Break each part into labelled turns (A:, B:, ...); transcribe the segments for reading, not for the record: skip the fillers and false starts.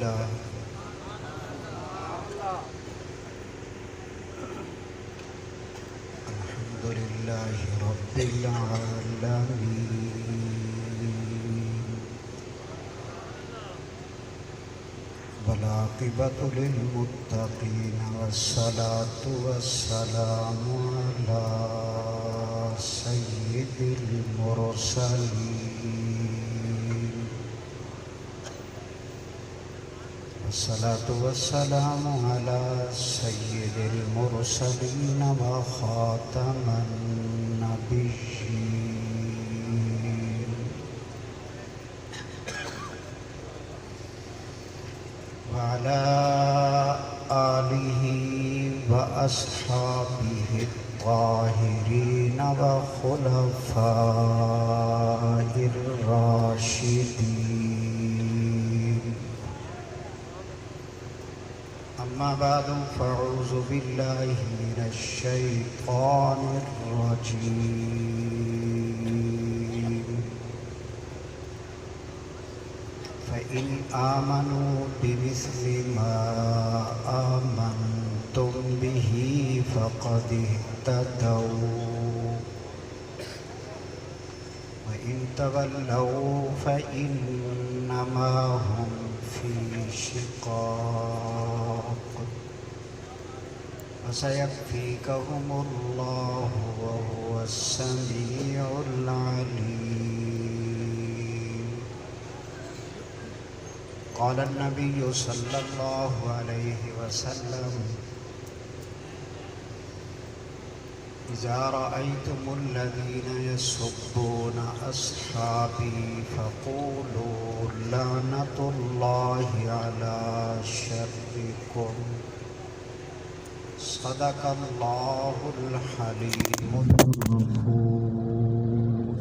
A: लिल्लाह अल्हम्दुलिल्लाहि रब्बिल आलमीन वल आक़िबतु लिल मुत्तक़ीन वस्सलातु वस्सलामु अला सय्यिदिल मुरसलीन वस्सलातु वस्सलामु अला सय्यिदिल मुरसलीन व ख़ातमन नबिय्यीन व अला आलिहि व अस्हाबिहि त्ताहिरीन व खुलफाइर राशिदीन अम्मा बादु फ़अऊज़ु बिल्लाहि मिनश शैतानिर रजीम फ़इन आमनू बिमिस्लि मा आमनतुम बिही फ़क़द इह्तदौ व इन तवल्लौ फ़इन्नमा हुम फ़ी शिक़ाक़ वसयक्फ़ीकहुमुल्लाहु व हुवस्समीउल अलीम क़ाल अन्नबिय्यु सल्लल्लाहु अलैहि वसल्लम इज़ा रअय्तुमुल्लज़ीन यस्सुब्बून अस्हाबी फ़क़ूलू लअनतुल्लाहि अला शर्रिकुम सदक़ल्लाहुल हलीमुल गफ़ूर।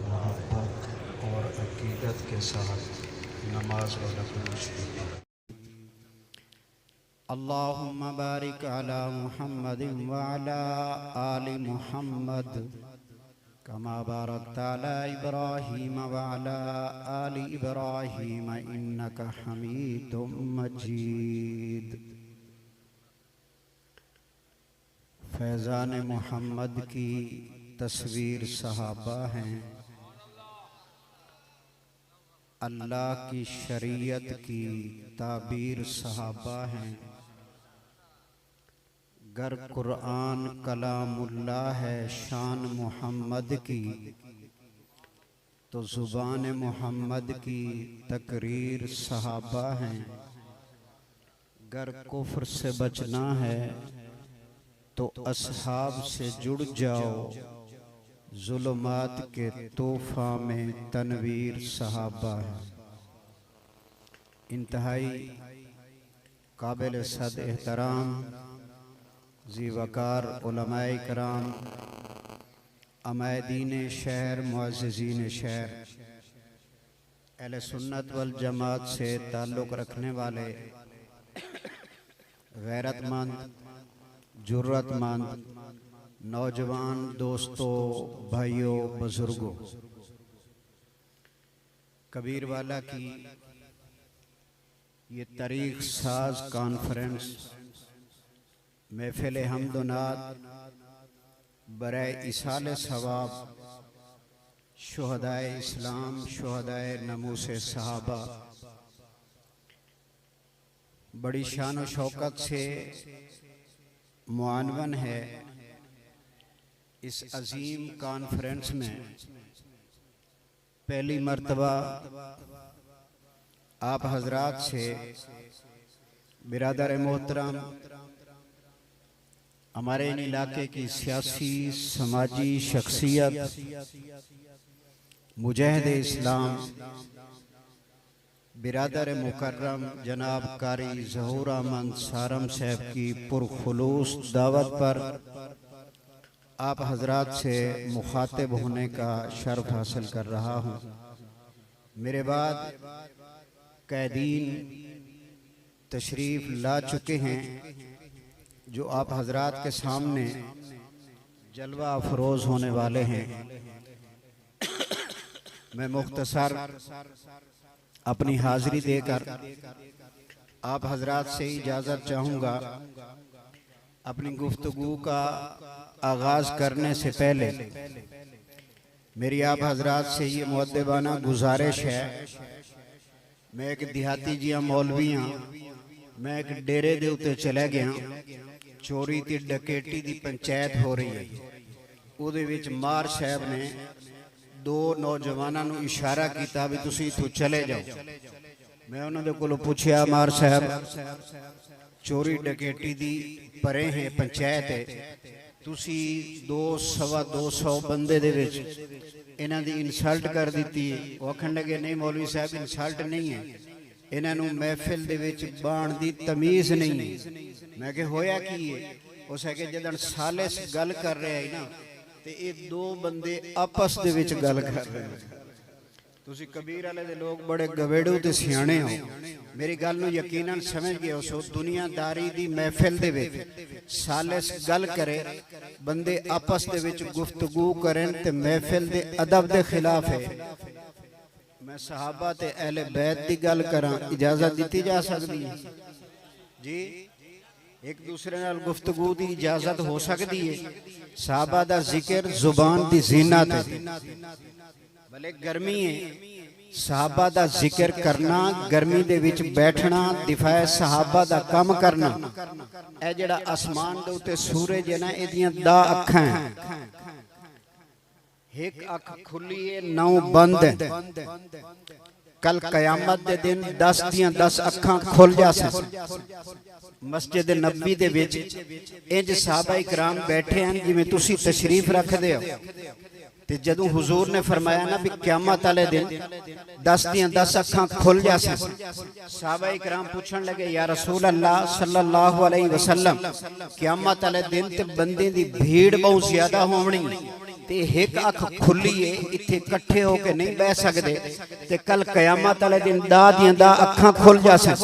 A: मोहब्बत और अक़ीदत के साथ नमाज वाला शुरू। अल्लाहुम्मा बारिक अला मुहम्मदिन व अला आलि मुहम्मद कमा बारकता अला इब्राहीम व अला आलि इब्राहीम इन्नका हमीदुम मजीद। फैज़ान मोहम्मद की तस्वीर सहाबा हैं, अल्लाह की शरीयत की ताबीर सहाबा हैं। गर कुरान कलामुल्लाह है शान मोहम्मद की, तो ज़ुबान मोहम्मद की तकरीर सहाबा हैं। गर कुफ्र से बचना है तो अस्हाब से जुड़ जाओ, ज़ुल्मात के तूफ़ा में तनवीर सहाबा है। इंतहाई काबिल सद एहतराम ज़ी वकार उलमाए कराम, अमैदीन शहर, मुअज़्ज़िज़ीन शहर, अहले सुन्नत वल जमात से ताल्लुक़ रखने वाले गैरतमंद, जुर्रतमंद नौजवान दोस्तों, भाइयों, बुजुर्गों, कबीरवाला की ये तारीख साज कॉन्फ्रेंस महफिल हम्द व नात बराए इसाले सवाब शुहदाए इस्लाम, शुहदाए नमूसे सहाबा बड़ी शान व शौकत से मुआनवन है। इस अजीम कॉन्फ्रेंस में पहली मर्तबा आप हजरात से बिरादर मोहतरम हमारे इन इलाके की सियासी समाजी शख्सियत मुजाहिद इस्लाम बिरादर मुकर्रम जनाब कारी ज़हूर अहमद सारम साहब की पुरखुलूस दावत पर आप हजरात से मुखातिब होने का शर्फ हासिल कर रहा हूँ। मेरे बाद कैदीन तशरीफ़ ला चुके हैं जो आप हजरात के सामने जलवा अफरोज़ होने वाले हैं। मैं मुख्तसर अपनी हाजिरी देकर आप हजरात से इजाज़त चाहूँगा। अपनी गुफ्तगू का आगाज़ करने से पहले मेरी आप हजरात से ये मुअद्दिबाना गुजारिश है। मैं एक देहाती जिया मौलवी हाँ, मैं एक डेरे दे उत्ते चला गया। चोरी ती डकैती दी पंचायत हो रही है। उहदे विच मार साहब ने दो नौजवानों नूं इशारा किया भी तुसीं इत्थों चले जाओ। मैं उन्होंने कोलों पूछया, मार साहब चोरी डकैती दी परे है पंचायत है, तुसी 200 बंदे दे विच इन्हां दी इंसल्ट कर दी। वो आखण लगे नहीं मौलवी साहब इंसल्ट नहीं है, इन्हां नूं महफिल दे विच बाण दी तमीज़ नहीं है। मैं कहा होया की है? उस है कि जदन सालिस गल कर रहे है ना ते ये दो बंदे आपस दे विच गल कर रहे हैं। तुसी कबीर वाले दे लोग बड़े गवेड़ू ते सियाणे हो, मेरी गल नूं यकीनन समझ गए हो। दुनियादारी दी महफिल दे विच सालिस गल करे, बंदे आपस दे विच गुफ्तगू करें ते महफिल दे अदब दे खिलाफ है। मैं सहाबा ते अहले बैत दी गल करां, इजाजत दी जा सकदी है जी? एक दूसरे नाल गुफ्तगू दी इजाजत हो सकती है। सहाबा दा जिक्र जुबान दी जीनत है। भले गर्मी है, सहाबा दा जिक्र करना, गर्मी दे विच बैठना, दिफाए सहाबा दा काम करना। ए जेड़ा आसमान दे उत्ते सूरज है ना, इहदियां 10 अखां हैं। एक अख खुली है, 9 बंद है। कल कयामत दे दिन 10 दियां 10 अखां खुल जासन। मस्जिद नबी दे विच इंज सहाबा इकराम बैठे हैं जिवें तुसी तशरीफ रखदे हो। ते जदों हुजूर ने फरमाया ना भी क़यामत वाले दिन 10 दियां 10 अखां खुल जासन, सहाबा इकराम पूछण लगे, या रसूल अल्लाह सल्लल्लाहु अलैहि वसल्लम क़यामत वाले दिन ते बंदे दी भीड़ बहुत ज्यादा होनी ते एक अख खुली है, इत्थे इकट्ठे होके नहीं बह सकते, ते कल कयामत वाले दिन 10 दियां 10 अखां खुल जासन।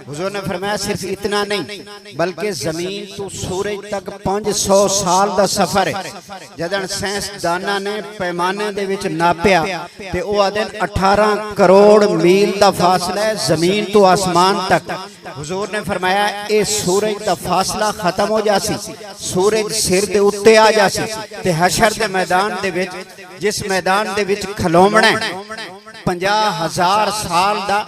A: हुजूर ने फरमाया सिर्फ इतना नहीं बल्कि जमीन तो सूरज तक 500 साल दा सफर है। जदन साइंसदाना ने पैमाने दे विच नापिया ते ओ आदे 18 करोड़ मील दा फासला है जमीन तो आसमान तक। हुजूर ने फरमाया ए सूरज दा फासला खत्म हो जासी, सूरज सिर दे उत्ते आ जासी ते हशर दे मैदान दे विच, जिस मैदान दे विच खलोमना 50,000 साल दा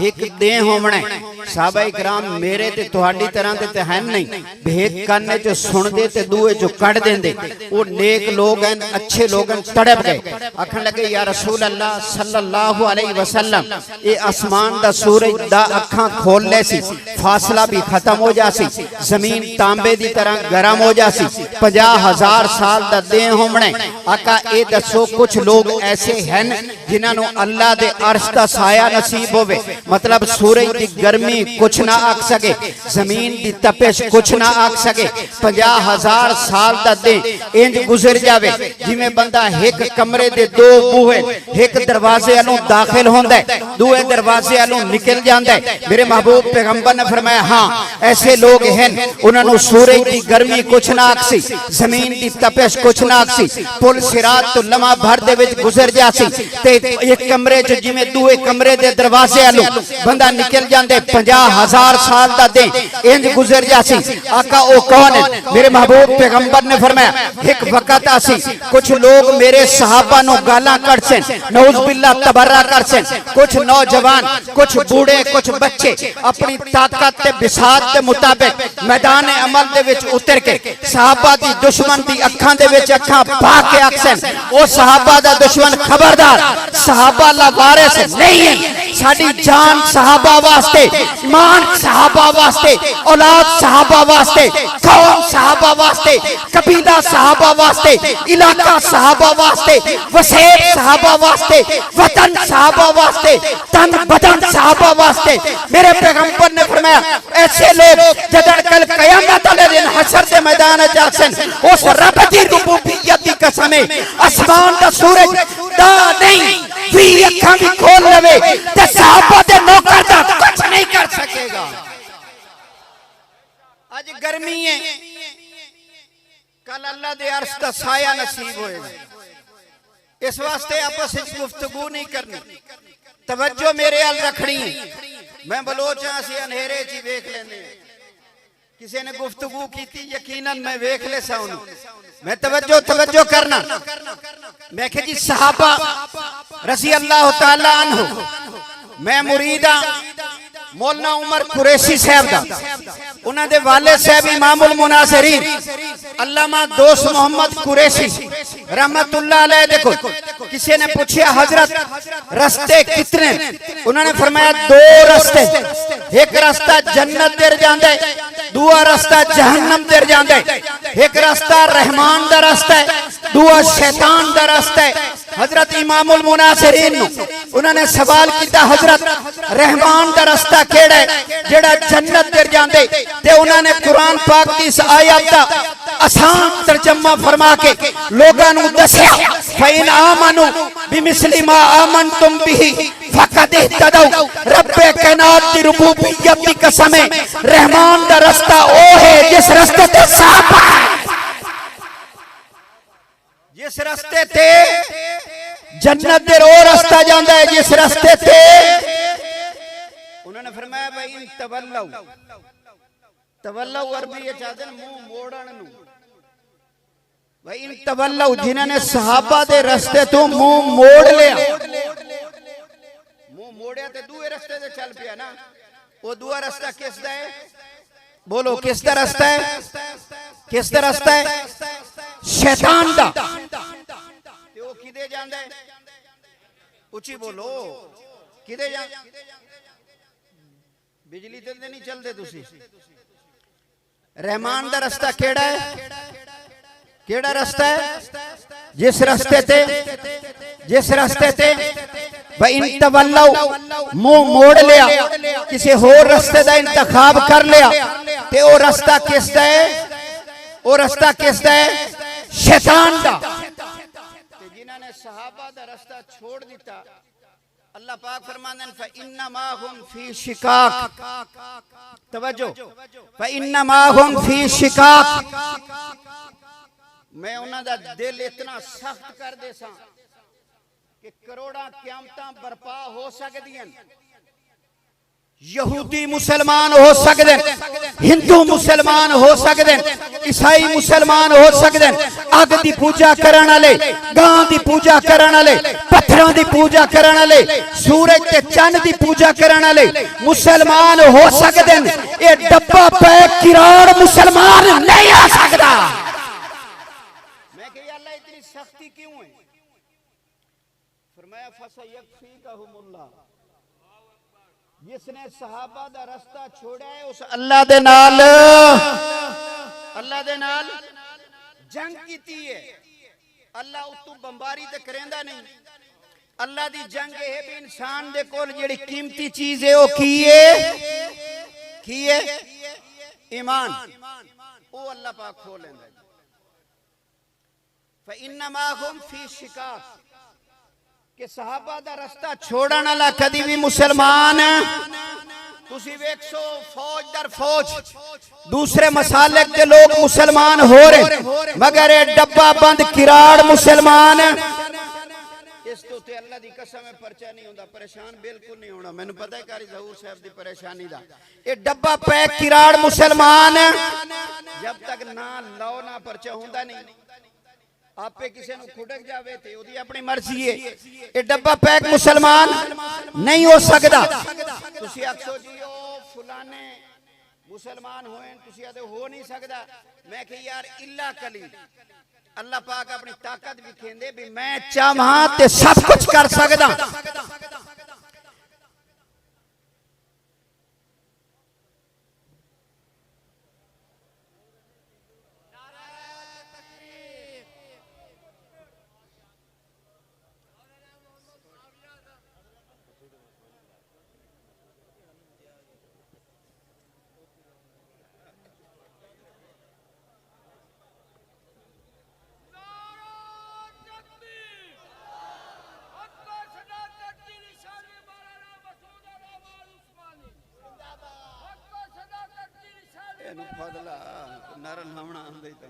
A: एक देह होमना। साहबा इकराम मेरे ते तुहाडी तरह दे ते हैं नहीं, भेद काने जो सुन दे ते दूए जो कट देंदे। वो नेक लोग हैं, अच्छे लोग हैं, तड़प गए। आखन लगे या रसूल अल्लाह सल्लल्लाहु अलैहि वसल्लम ये आसमान दा सूरज दा अखां खोल ले सी, फासला भी खत्म हो जासी, जमीन तांबे दी तरह गर्म हो जासी, 50,000 साल दा देह होमना। आका ए दसो कुछ लोग ऐसे हैं जिन्हां नूं अल्लाह दे अर्श दा साया नसीब होवे, मतलब सूरज की गर्मी कुछ ना आख सके, जमीन की तपिश कुछ ना आख सके, 50,000 साल दा दिन इंज गुजर जावे जिवें बंदा एक कमरे दे 2 बूहे, एक दरवाजे वालों दाखिल होंदा है, दूए दरवाजे वालों निकल जांदा है। मेरे महबूब पैगंबर ने फरमाया हाँ ऐसे लोग हैं, उन्होंने सूरज की गर्मी कुछ ना आख सी, जमीन की तपिश कुछ ना आख सी, पुल सिरात तो लम्हा भर दे विच गुजर जासी ते एक कमरे च जिवें दूए कमरे दे दरवाजे वालों बंदा निकल जाते, 50,000 साल दा दिन इंज गुजर जासी। आका ओ कौन है? मेरे महबूब पैगंबर ने फरमाया एक वक्त आसी कुछ लोग मेरे सहाबा नो गालां कढसन, नऊज बिल्लाह तबर्रा करसन, कुछ नौजवान, कुछ बूढ़े, कुछ बच्चे अपनी ताकत ते बिसात के मुताबिक मैदान अमल दे विच उतर के सहाबा दी दुश्मन दी अखां दे विच अखां पा के आखसन ओ सहाबा दा दुश्मन खबरदार, सहाबा ला वारिस नहीं है, साडी जान सहाबा वास्ते, ईमान सहाबा वास्ते, औलाद सहाबा वास्ते, कौम सहाबा वास्ते, कबीला सहाबा वास्ते, इलाका सहाबा वास्ते, वसेब सहाबा वास्ते, वतन सहाबा वास्ते, तन बदन सहाबा वास्ते। मेरे पैगंबर ने फरमाया ऐसे लोग जदन कल कयामत वाले दिन हशर के मैदान जासन, उस रब दी रुबूबियत दी कसम है आसमान दा सूरज दा नहीं भी अखां भी खोल लवे ते सहाबा दे नौकर दा कुछ नहीं कर सकेगा। आज गर्मी है, कल अल्लाह दे अर्श दा साया नसीब होएगा। इस वास्ते आपस में गुफ्तगू नहीं करनी, तवज्जो मेरे अल रखनी है। मैं बलोच हां सी अंधेरे च वेख लेने किसी ने गुफ्तगू की यकीनन मैं वेख ले साउन मैं तवज्जो करना। मैं कह जी सहाबा रज़ी अल्लाह ताला अन्हु मैं मुरीदा मौलाना उमर कुरैशी साहब दा उन्हां दे वाले साहब इमामुल मुनासिरीन अल्लामा दोस्त मोहम्मद कुरैशी रहमतुल्लाह अलैह। देखो किसी ने पूछा हजरत रास्ते कितने, उन्होंने फरमाया दो रास्ते, एक रास्ता जन्नत दे जांदा है, दूआ रास्ता जहन्नम दे जांदा है। एक रास्ता रहमान दा रास्ता है, दूआ शैतान दा रास्ता है। हजरत इमामुल मुनासिरीन उन्होंने सवाल किया हजरत रहमान दा रास्ता केड़ा है जेड़ा जन्नत दे जांदे, ते उन्होंने कुरान पाक की इस आयत दा आसान तर्जमा फरमा के लोगों को दसिया फइन आमनु बिमिस्लि मा आमनतुम बिही फकद इहतदौ। रब्बे कायनात दी रुबूबियत की कसम है रहमान दा रास्ता ओ है जिस रास्ते ते सहाबा जिस रास्ते ते जन्नत दे रो रास्ता जांदा है जिस रास्ते ते उन्होंने फरमाया भाई इन तवल्लौ अरबी ये चाहते हैं मुंह मोड़न नु। भाई इन तवल्लौ जिन्होंने सहाबा दे रास्ते तो मुंह मोड़ लिया, मुंह मोड़िया ते दूए रास्ते ते चल पिया ना। वो दूआ रास्ता किसदा है बोलो, किसदा रास्ता है, किसदा रास्ता है शैतान दा। ते वो किदे जांदा है उची बोलो किदे जांदा, बिजली ते नहीं चलते तुसी। रहमान दा रास्ता केड़ा है, केड़ा रास्ता है जिस रास्ते ते भाई इन तवल्लौ मुंह मोड़ लिया, किसी होर रास्ते दा इंतखाब कर लिया, ते ओ रास्ता किसदा है, ओ रास्ता किसदा है शैतान दा। जिन्होंने सहाबा दा रास्ता छोड़ दिता अल्लाह पाक फरमाते हैं फइन्नमा हुम फी शिकाक, तवज्जो फइन्नमा हुम फी शिकाक। मैं उन्हां दा दिल इतना सख्त कर दे सा कि करोड़ा क़यामतां बर्पा हो सकदियां। यहूदी मुसलमान हो सकते, हिंदू मुसलमान हो सकते, ईसाई मुसलमान हो सकते, अग की पूजा करने वाले, गां की पूजा करने वाले, पत्थरों की पूजा करने वाले, सूरज के चंद की पूजा करने वाले मुसलमान हो सकते। ये डब्बा पैक किराड़ मुसलमान नहीं आ सकता। मैं कह अल्लाह इतनी सख्ती क्यों है? फरमाया फसयकफीकहुमुल्लाह, जिसने सहाबा दा रास्ता छोड़ा है उस अल्लाह दे नाल जंग कीती है। अल्लाह उतों बंबारी ते करेंदा नहीं। अल्लाह दी जंग है भी इंसान दे कोल जेड़ी कीमती चीज है वो की है ईमान, वो अल्लाह पाक खो लेंदा है। फइन्नमा हुम फी शिकाक कि सहाबा दा रास्ता छोड़न वाला कदी भी मुसलमान तुसी वेखो फौज दर फौज दूसरे मसालिक के लोग मुसलमान हो रहे, मगर ये डब्बा बंद किराड़ मुसलमान इस तो ते अल्लाह दी कसम है परचा नहीं होता, परेशान बिल्कुल नहीं होना। मैंने पता है कारी ज़हूर साहब दी परेशानी दा। ये डब्बा पैक किराड़ मुसलमान जब तक ना लो ना परचा होंदा नहीं। आपे किसी को खुड़क जावे ते ओदी अपनी मर्जी है। ये डब्बा पैक मुसलमान नहीं हो सकता। तुसी आखो जी ओ फलाने मुसलमान होए, तुसी आते हो नहीं सकता। मैं कह यार इल्ला कली अल्लाह पाक अपनी ताकत विखेंदे भी मैं चाहां ते सब कुछ कर सकदा। फदला नरन हमना आंदे तो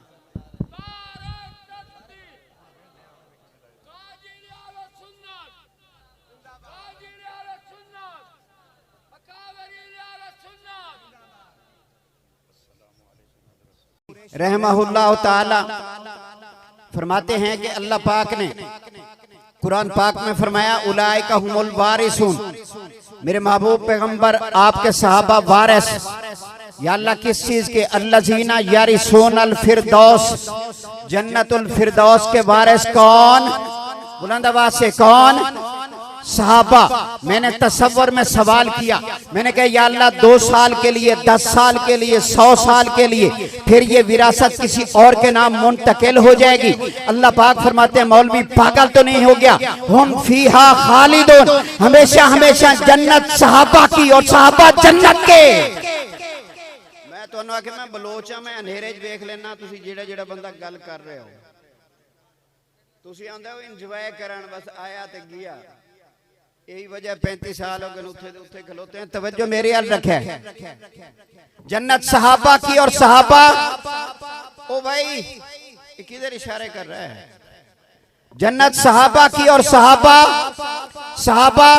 A: रहमहुल्लाह ताला फरमाते हैं कि अल्लाह पाक ने कुरान पाक में फरमाया उलाइका हुमुल वारिसून, मेरे महबूब पैगंबर आपके सहाबा वारिस। या अल्लाह किस चीज के? अल्लज़ीना यारिसूनल फिरदौस, जन्नतुल फिरदौस के वारिस कौन? बुलंद आवाज से कौन? सहाबा। मैंने तसव्वुर में सवाल किया, मैंने कहा या अल्लाह 2 साल के लिए, 10 साल के लिए, 100 साल के लिए, फिर ये विरासत किसी और के नाम मुंतकिल हो जाएगी। अल्लाह पाक फरमाते हैं मौलवी पागल तो नहीं हो गया? हम फीहा खालिदून, हमेशा हमेशा जन्नत सहाबा की और सहाबा जन्नत के। मैं तो आखिर मैं बलोचा में अंधेरे च वेख लेना, तुसी जेड़ा जेड़ा बंदा गल कर रहे हो तुसी आंदे हो इंजॉय करन, बस आया ते गया। यही वजह 35 साल हो गए उठे खलोते हैं। तवज्जो मेरे हाल रखे, जन्नत सहाबा की और सहाबा। ओ भाई किधर इशारे कर रहा है? जन्नत सहाबा की और सहाबा सहाबा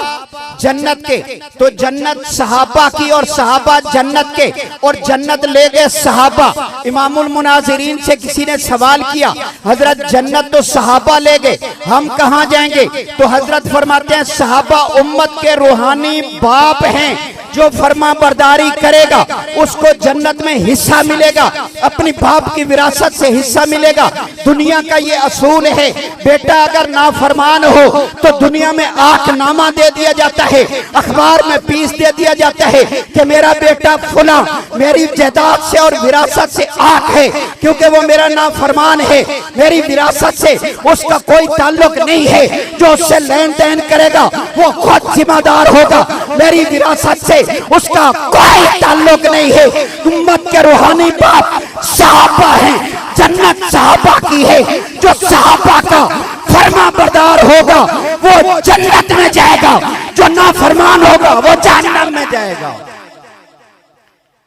A: जन्नत के। तो जन्नत सहाबा की और सहाबा जन्नत के, और जन्नत ले गए सहाबा। इमामुल मुनाजिरीन से किसी ने सवाल किया, हजरत जन्नत तो सहाबा ले गए, हम कहाँ जाएंगे? तो हजरत फरमाते हैं सहाबा उम्मत के रूहानी बाप हैं, जो फरमा बरदारी करेगा उसको जन्नत में हिस्सा मिलेगा, अपनी बाप की विरासत से हिस्सा मिलेगा। दुनिया का ये असूल है, बेटा अगर नाफरमान हो तो दुनिया में आखनामा दे दिया जाता है, अखबार में पीस दे दिया जाता है कि मेरा बेटा फुला मेरी जायदाद से और विरासत से आख है, क्योंकि वो मेरा नाफरमान है, मेरी विरासत से उसका कोई ताल्लुक नहीं है। जो उससे लेन देन करेगा वो खुद जिम्मेदार होगा, मेरी विरासत से उसका कोई ताल्लुक नहीं है। उम्मत के रूहानी बाप सहाबा हैं, जन्नत सहाबा की है। जो सहाबा का फरमा बरदार होगा वो जन्नत में जाएगा, जो नाफरमान होगा वो जहन्नम में जाएगा।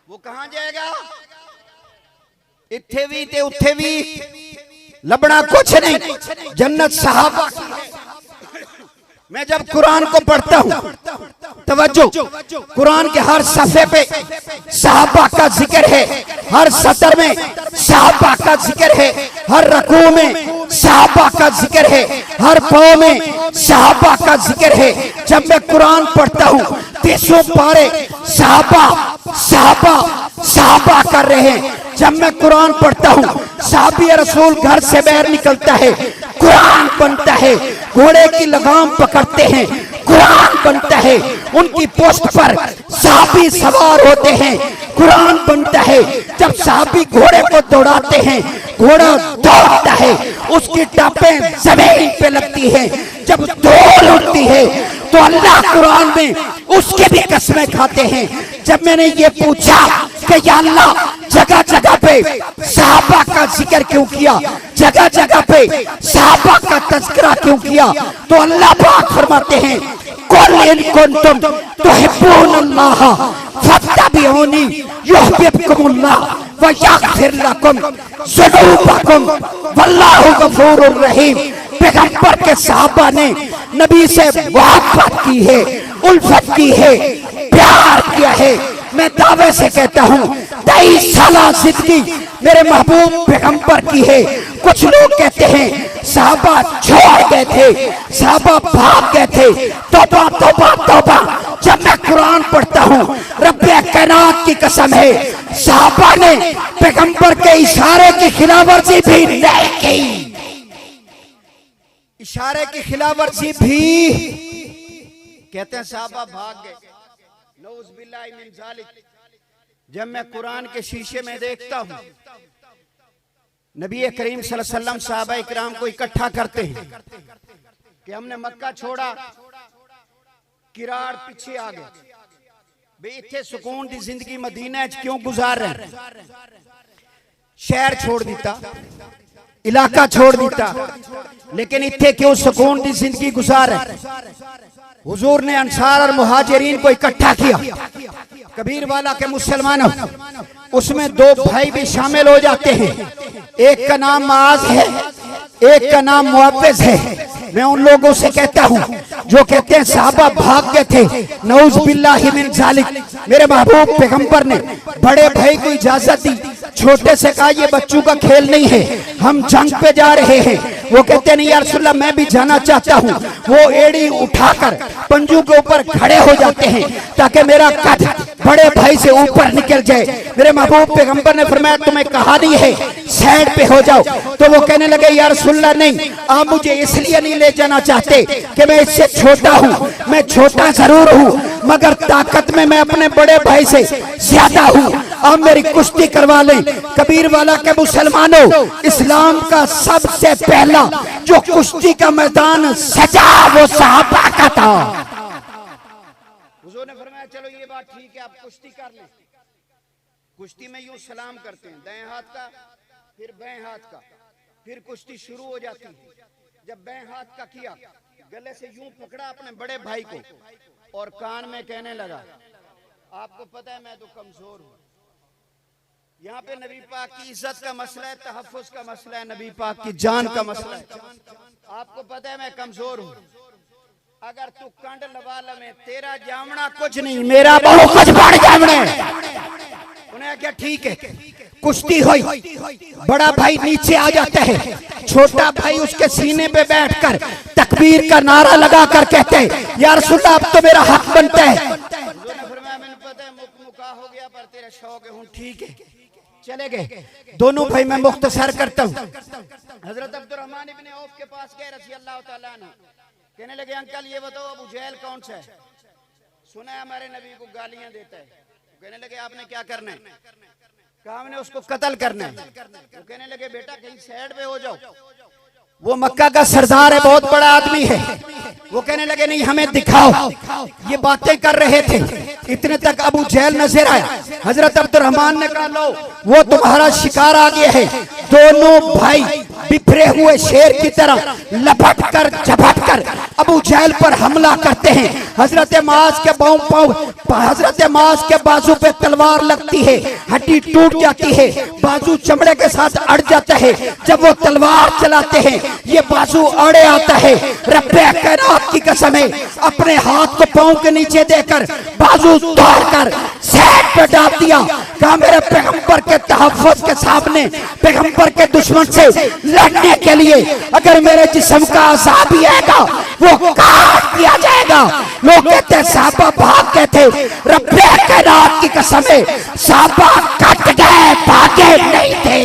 A: वो कहां जाएगा? इत्थे भी ते उत्थे भी लबड़ा कुछ नहीं, जन्नत सहाबा की है। मैं जब कुरान को पढ़ता हूँ, तवज्जो, कुरान के हर सफ़े पे सहाबा का जिक्र है, हर सतर में सहाबा का जिक्र है, हर रकू में सहाबा का जिक्र है, हर पाँव में सहाबा का जिक्र है। जब मैं कुरान पढ़ता हूँ 300 पारे सहाबा सहाबा सहाबा कर रहे हैं। जब मैं कुरान पढ़ता हूँ साहबी रसूल घर से बाहर निकलता है, कुरान बनता है, घोड़े की लगाम पकड़ते हैं, कुरान बनता है, उनकी पोस्ट पर साहबी सवार होते हैं, कुरान बनता है। जब साहबी घोड़े को दौड़ाते हैं, घोड़ा दौड़ता है, उसकी टापें जमीन पे लगती है, जब दौड़ उठती है तो अल्लाह कुरान में उसके भी कसमें खाते हैं। जब मैंने ये पूछा कि या अल्लाह जगह जगह पे सहाबा का जिक्र क्यों किया, जगह जगह पे सहाबा का तज़किरा क्यों किया, तो अल्लाह पाक फरमाते हैं कुल इन कुंतुम तुहिब्बूनल्लाह फत्तबिऊनी युहब्बुकुमुल्लाह व यगफिर लकुम ज़ुनूबकुम वल्लाहु गफूरुर रहीम। पैगंबर के सहाबा ने नबी से मोहब्बत की है, उल्फत की है, प्यार किया है। मैं दावे से कहता हूँ 23 साल जिंदगी मेरे महबूब पैगंबर की है। कुछ लोग कहते हैं सहाबा छोड़ गए थे, सहाबा भाग गए थे। तौबा तौबा तौबा। जब मैं कुरान पढ़ता हूँ रब्बे कायनात की कसम है, सहाबा ने पैगंबर के इशारे की खिलाफवर्जी भी नहीं की, इशारे की खिलाफवर्जी भी। कहते हैं सहाबा भाग गए, नऊज़ बिल्लाहि मिन ज़ालिक। जब मैं कुरान के शीशे में देखता हूँ नबी करीम सल्लल्लाहु अलैहि वसल्लम सहाबा इकराम को इकट्ठा करते हैं कि हमने मक्का छोड़ा, किरार पीछे आ गए, बे इत्थे सुकून दी जिंदगी मदीना च क्यों गुजार रहे हैं? शहर छोड़ दिता, इलाका छोड़ दिता, लेकिन इत्थे क्यों सुकून दी जिंदगी गुजार रहे? हुजूर ने अंसार और मुहाजिरीन को इकट्ठा किया, कबीर वाला के मुसलमानों, उसमें 2 भाई भी शामिल हो जाते हैं। एक का नाम माज है, एक का नाम मुअव्विज़ है। मैं उन लोगों से कहता हूँ जो कहते हैं सहाबा भाग गए थे, नऊज़ बिल्लाहि मिन ज़ालिक। मेरे महबूब पैगंबर ने बड़े भाई को इजाजत दी छोटे से कहा ये बच्चों का खेल नहीं है, हम जंग पे जा रहे हैं। वो कहते नहीं या रसूलल्लाह मैं भी जाना चाहता हूँ। वो एड़ी उठाकर पंजू के ऊपर खड़े हो जाते हैं ताकि मेरा कद बड़े भाई से ऊपर निकल जाए। मेरे महबूब पैगंबर ने फरमाया तुम्हें कहा नहीं है साइड पे हो जाओ। तो वो कहने लगे या रसूलल्लाह नहीं, आप मुझे इसलिए नहीं ले जाना चाहते कि मैं इससे छोटा हूँ, मैं छोटा जरूर हूँ मगर ताकत में मैं अपने बड़े भाई से ज्यादा हूँ। आप मेरी कुश्ती करवा लें। कबीर वाला के मुसलमानों, इस्लाम का सबसे पहला जो कुश्ती का मैदान सजा वो सहाबा का था। हुजूर ने फरमाया चलो ये बात ठीक है, आप कुश्ती कर लें। कुश्ती में यूं सलाम करते हैं, दाएं हाथ का फिर बाएं हाथ का, फिर कुश्ती शुरू हो जाती है। जब बाएं हाथ का किया, गले से यूं पकड़ा अपने बड़े भाई को और कान में कहने लगा आपको पता है मैं तो कमजोर हूं। यहाँ पे नबी पाक की इज्जत का मसला है, तहफ्फुज का मसला है, नबी पाक की जान का मसला है। आपको पता है मैं कमजोर हूँ, अगर तू कंड लवा लवे तेरा जामना कुछ नहीं, मेरा बहुत कुछ बढ़ जामने। उन्हें क्या ठीक है, कुश्ती हुई, बड़ा भाई नीचे आ जाता है, छोटा भाई उसके सीने पे बैठकर तकबीर का नारा लगा कर कहते हैं या रसूलल्लाह अब तो मेरा हक बनता है। मैंने पता है मुका हो गया पर तेरा शौक है, ठीक है चले गए दोनों भाई। मैं मुख्तसर करता हूँ। हजरत अब्दुर्रहमान इब्ने औफ के पास गए रज़ी अल्लाह तआला अन्हु, कहने लगे अंकल ये बताओ अबू जहल कौन सा है, सुना है हमारे नबी को गालियां देता है। कहने लगे आपने क्या करना है, कहा हमने उसको कत्ल करना है। तो कहने लगे बेटा कहीं साइड पे हो जाओ, वो मक्का का सरदार है, बहुत बड़ा आदमी है। वो कहने लगे नहीं हमें दिखाओ। ये बातें कर रहे थे, इतने तक अबू जहल नजर आया। हजरत अब्दुर्रहमान ने कहा लो वो तुम्हारा शिकार आ गया है। दोनों भाई बिखरे हुए शेर की तरह लपट कर झपट कर अबू जहल पर हमला करते हैं। हजरत माज के हजरत माज के बाजू पे तलवार लगती है, हड्डी टूट जाती है, बाजू चमड़े के साथ अड़ जाता है। जब वो तलवार चलाते हैं ये बाजू अड़े आता है। रब्बे कायनात की कसम है, अपने हाथ को पांव के नीचे देकर बाजू तोड़कर साइड पे डाल दिया। कहा मेरे पैगंबर के तहफ्फुज के सामने, पैगंबर के दुश्मन से लड़ने के लिए अगर मेरे जिस्म का अज़ाब भी आएगा वो काट दिया जाएगा। लोग कहते हैं साहबा भाग गए थे, रब्बे कायनात की कसम है साहबा कट गए भागे नहीं थे।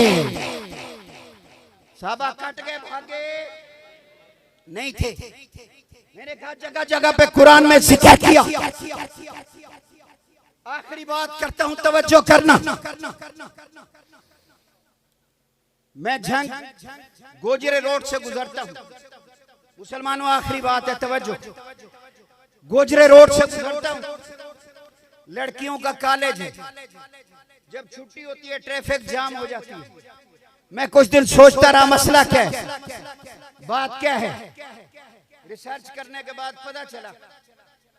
A: साहबा कट गए भागे नहीं थे। मैंने कहा जगह जगह पे कुरान में जिक्र किया। आखिरी बात करता हूं, तवज्जो करना। मैं झंग गोजरे रोड से गुजरता हूं, मुसलमानों आखिरी बात है तवज्जो। गोजरे रोड से गुजरता हूं, लड़कियों का कॉलेज है। जब छुट्टी होती है ट्रैफिक जाम हो जाती है। मैं कुछ दिन सोचता रहा मसला क्या है, बात क्या है। रिसर्च करने के बाद पता चला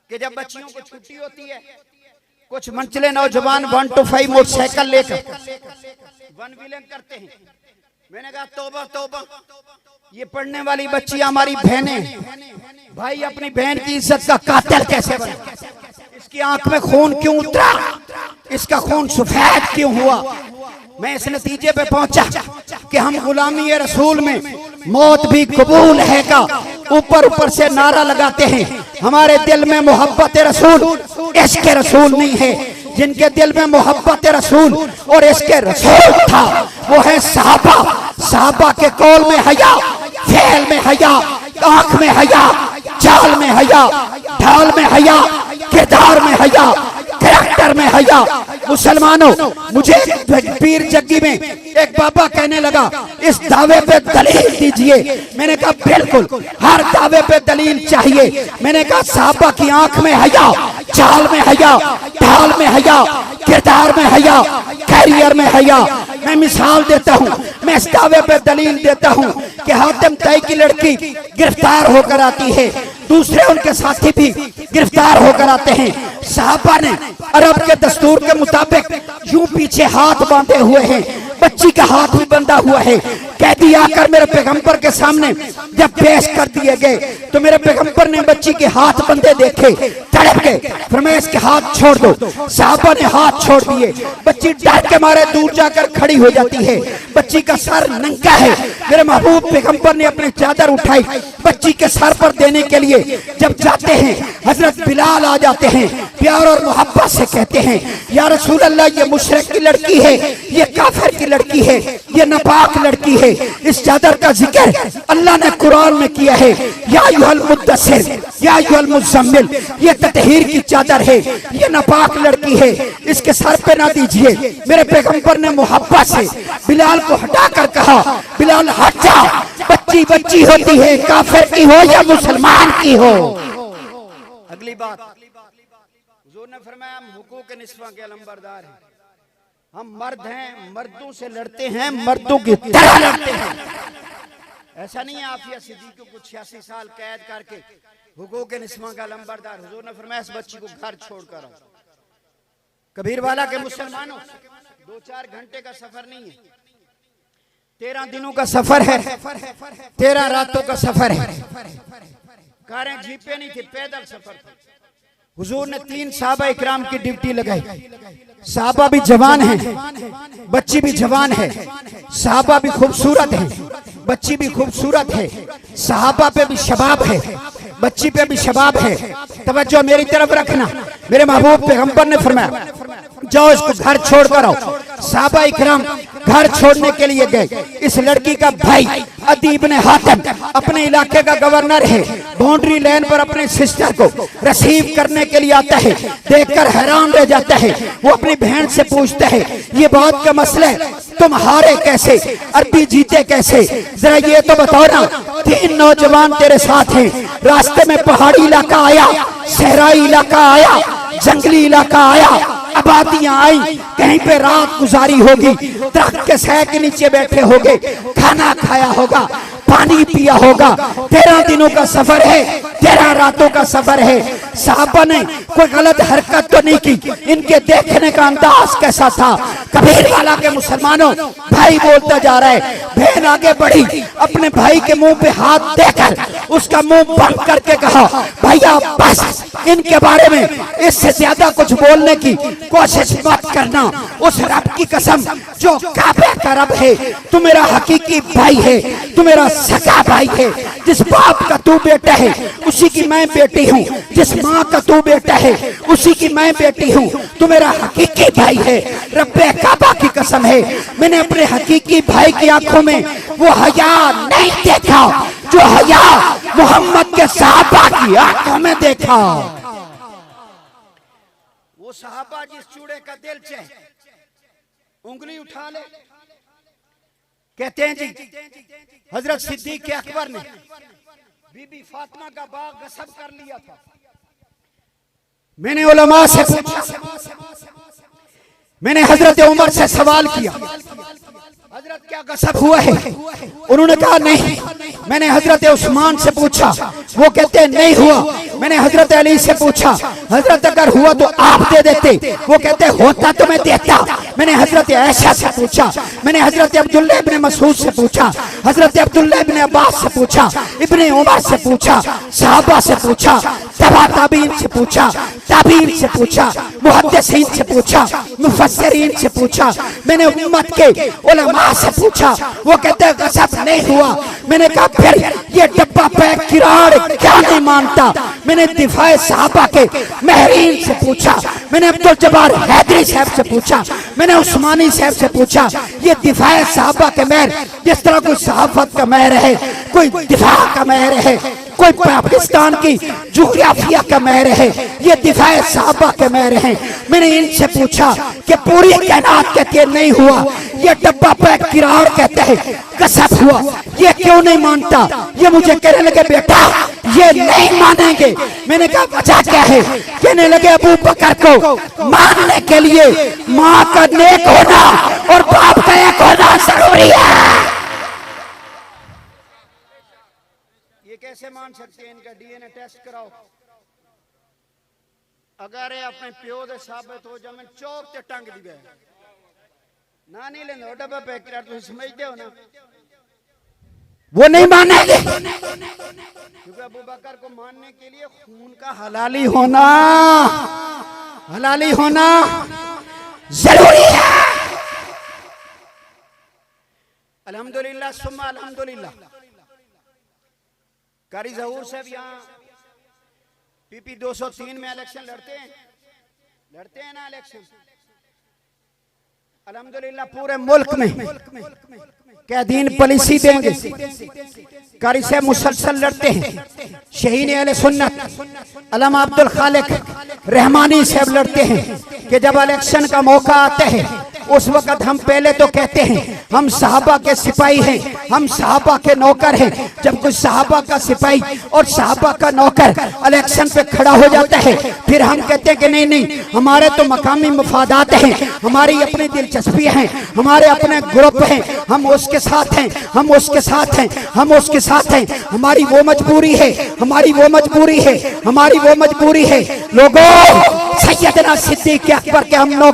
A: कि जब बच्चियों को छुट्टी होती है कुछ मनचले नौजवान 1 to 5 मोटरसाइकिल लेकर वन व्हीलिंग करते हैं। मैंने कहा तौबा तौबा, ये पढ़ने वाली बच्चियां हमारी बहनें, भाई अपनी बहन की इज्जत का कातिल कैसे बना, इसकी आंख में खून क्यों उतरा, इसका खून सफेद क्यों हुआ। मैं इस नतीजे पे पहुंचा कि हम गुलामी रसूल में मौत भी कबूल है का ऊपर ऊपर से नारा लगाते हैं। हमारे दिल में मोहब्बत रसूल इश्क रसूल नहीं है। जिनके दिल में मोहब्बत रसूल और इश्क रसूल था वो है सहाबा। सहाबा के कौल में हया, फेल में हया, आंख में हया, चाल में हया, ढाल में हया, किरदार में हया, कैरेक्टर में हया। मुसलमानों मुझे पीर जग्गी में एक बाबा कहने लगा इस दावे पे दलील दीजिए। मैंने कहा बिल्कुल हर दावे पे दलील चाहिए। मैंने कहा साहबा की आंख में हया, चाल में हया, ढाल में हया, किरदार में हया, कैरियर में हया। मैं मिसाल देता हूँ, मैं इस दावे पे दलील देता हूँ कि हातिम तई की लड़की गिरफ्तार होकर आती है, दूसरे उनके साथी भी गिरफ्तार होकर आते हैं। साहबा ने अरब के दस्तूर के मुताबिक यूं पीछे हाथ बांधे हुए हैं, बच्ची का हाथ भी बंधा हुआ है। कैदी आकर मेरे पैगंबर के सामने जब पेश कर दिए गए तो मेरे पैगंबर ने बच्ची के हाथ बंधे देखे, तड़प गए, फरमाया इसके हाथ छोड़ दो। साहबा ने हाथ छोड़ दिए। बच्ची डर के मारे दूर जाकर खड़ी हो जाती है। बच्ची का सर नंगा है। मेरे महबूब पैगंबर ने अपनी चादर उठाई, बच्ची के सर पर देने के लिए जब जाते हैं, हजरत बिलाल आ जाते हैं, प्यार और मोहब्बत से कहते हैं, या रसूल अल्लाह, ये मुशरिक की लड़की है, ये काफिर की लड़की है, ये नापाक लड़की है। इस चादर का जिक्र अल्लाह ने कुरान में किया है, या अय्युहल मुद्दस्सिर, या अय्युहल मुज़म्मिल। ये ततहीर की चादर है, ये नापाक लड़की है, इसके सर पे ना दीजिए। मेरे पैगंबर ने मोहब्बत से बिलाल को हटाकर कहा, बिलाल हट जा, बच्ची बच्ची होती है, काफिर की हो या मुसलमान की हो। अगली बात, हुजूर ने फरमाया हम हुकूक निस्वा के अलंबरदार हैं, हम मर्द हैं, मर्दों से लड़ते हैं, मर्दों की तरह लड़ते हैं। ऐसा नहीं है आफिया सिद्दीकी को 86 साल कैद करके हुकूक निस्वा का अलंबरदार। हुजूर ने फरमाया इस बच्ची को घर छोड़कर आओ। कबीरवाला के मुसलमानों, 2-4 घंटे का सफर नहीं है, 13 दिनों का सफर है, 13 रातों का सफर है। कारें जीपे नहीं थी, पैदल सफर था। हुजूर ने 3 साहबा इकराम की ड्यूटी लगाई। साहबा भी जवान है, बच्ची भी जवान है, साहबा भी खूबसूरत है, बच्ची भी खूबसूरत है, साहबा पे भी शबाब है, बच्ची पे भी शबाब है। तवज्जो मेरी तरफ रखना। मेरे महबूब पैगंबर ने फरमाया जाओ इसको घर छोड़कर आओ। साहबा इकराम घर छोड़ने के लिए गए। इस लड़की का भाई अदी इब्ने हातिम अपने इलाके का गवर्नर है, बाउंड्री लाइन पर अपने सिस्टर को रिसीव करने के लिए आता है। देखकर हैरान रह जाता है। वो अपनी बहन से पूछता है ये बात का मसला है, तुम हारे कैसे, अरबी जीते कैसे, जरा ये तो बताओ ना। 3 नौजवान तेरे साथ हैं, रास्ते में पहाड़ी इलाका आया, सहराई इलाका आया, जंगली इलाका आया, आबादियां आई, कहीं पे रात गुजारी होगी, दरख्त के छाया के नीचे बैठे होगे, खाना खाया होगा, पानी पिया होगा। 13 दिनों का सफर है, 13 रातों का सफर है। साहबा ने कोई गलत हरकत तो नहीं की। इनके देखने का अंदाज कैसा था? कबीरवाला के मुसलमानों, भाई बोलता जा रहा है। बहन आगे बढ़ी, अपने भाई के मुंह पे हाथ देकर उसका मुंह बंद करके कहा भैया बस, इनके बारे में इससे ज्यादा कुछ बोलने की कोशिश मत करना। उस रब की कसम जो काबे का रब है, तू मेरा हकीकी भाई है, तू मेरा सगा भाई है। जिस बाप का तू बेटा है उसी की मैं बेटी हूँ, जिस माँ का तू बेटा है उसी की मैं बेटी हूँ। तू मेरा हकीकी भाई है। रब्बे काबा की कसम है, मैंने अपने हकीकी भाई की आंखों में वो हया नहीं देखा जो हया मोहम्मद के सहाबा की आंखों में देखा। वो सहाबा जिस चूड़े का दिल चाहे उंगली उठा ले। कहते हैं जी हजरत सिद्दीक अकबर ने बीबी फातिमा का बाग गस्ब कर लिया था। मैंने उलमा से पूछा, मैंने हजरत उमर से सवाल किया हजरत क्या गस्ब हुआ है? उन्होंने कहा नहीं। मैंने हजरत उस्मान से पूछा, वो कहते नहीं हुआ। मैंने हजरत अली से पूछा, हजरत अगर हुआ तो आप दे देते, वो कहते होता तो मैं देता। मैंने हजरत आयशा से पूछा, मैंने हजरत अब्दुल्लाह इब्ने मसूद से पूछा, हजरत अब्दुल्लाह इब्ने अब्बास से पूछा, इब्ने उमर से पूछा, सहाबा से पूछा, तबा ताबीन से पूछा, ताबीन से पूछा, मुहद्दिसीन से पूछा, मुफस्सिरीन से पूछा, मैंने उम्मत के उलमा से पूछा, वो कहते गस्ब नहीं हुआ। मैंने कहा फिर ये डब्बा पैक किराड़ क्या नहीं मानता? मैंने दिफाए सहाबा के महरीन से पूछा, मैंने अब्दुल जब्बार हैदरी साहब से पूछा, मैंने उस्मानी साहब से पूछा, ये दिफाए सहाबा के महर जिस तरह कोई सहाफत का महर है, कोई दिफा का महर है, कोई पाकिस्तान की जोग्राफिया का महर है, ये दिफाए सहाबा के महर हैं। मैंने इनसे पूछा कि पूरी कायनात कहती है नहीं हुआ, ये डब्बा पैक किराड़ कहते हैं गस्ब हुआ, ये क्यों नहीं मानता? ये मुझे कहने लगे बेटा ये नहीं मानेंगे। मैंने कहा वजह क्या है? कहने लगे अबू बकर को मानने के लिए माँ का नेक होना और बाप का एक होना जरूरी है। ये कैसे मान सकते हैं? इनका डीएनए टेस्ट कराओ। अगर ये अपने प्यो दे साबित हो जाए चौक ते टंग दी गए ना नहीं लेंदे डब्बा पैक कर। तुम समझते हो ना वो नहीं मानेंगे, क्योंकि अबू बकर को मानने के लिए खून का हलाली होना जरूरी है। अल्हम्दुलिल्लाह सुम्मा अल्हम्दुलिल्लाह। कारी ज़हूर साहब यहाँ पीपी 203 में इलेक्शन लड़ते हैं ना इलेक्शन। अल्हम्दुलिल्लाह पूरे मुल्क में कैदीन पॉलिसी देंगे। कारी साहब मुसलसल लड़ते हैं। शहीन अहले सुन्नत अल्लामा अब्दुल खालिक रहमानी साहब लड़ते हैं कि जब इलेक्शन का मौका आता है उस वक्त हम पहले तो कहते हैं हम सहाबा के सिपाही हैं, हम सहाबा के नौकर हैं। जब कोई सहाबा का सिपाही और सहाबा का नौकर इलेक्शन पे खड़ा हो जाता है फिर हम कहते हैं कि नहीं, हमारे तो मकामी मफादात हैं, हमारी अपनी दिलचस्पियां हैं, हमारे अपने ग्रुप हैं, हम उसके साथ हैं, हम उसके साथ हैं, हम उसके साथ हैं। हमारी वो मजबूरी है, हमारी वो मजबूरी है, हमारी वो मजबूरी है। लोगों, सैयदना सिद्दीक़ अकबर के हम लोग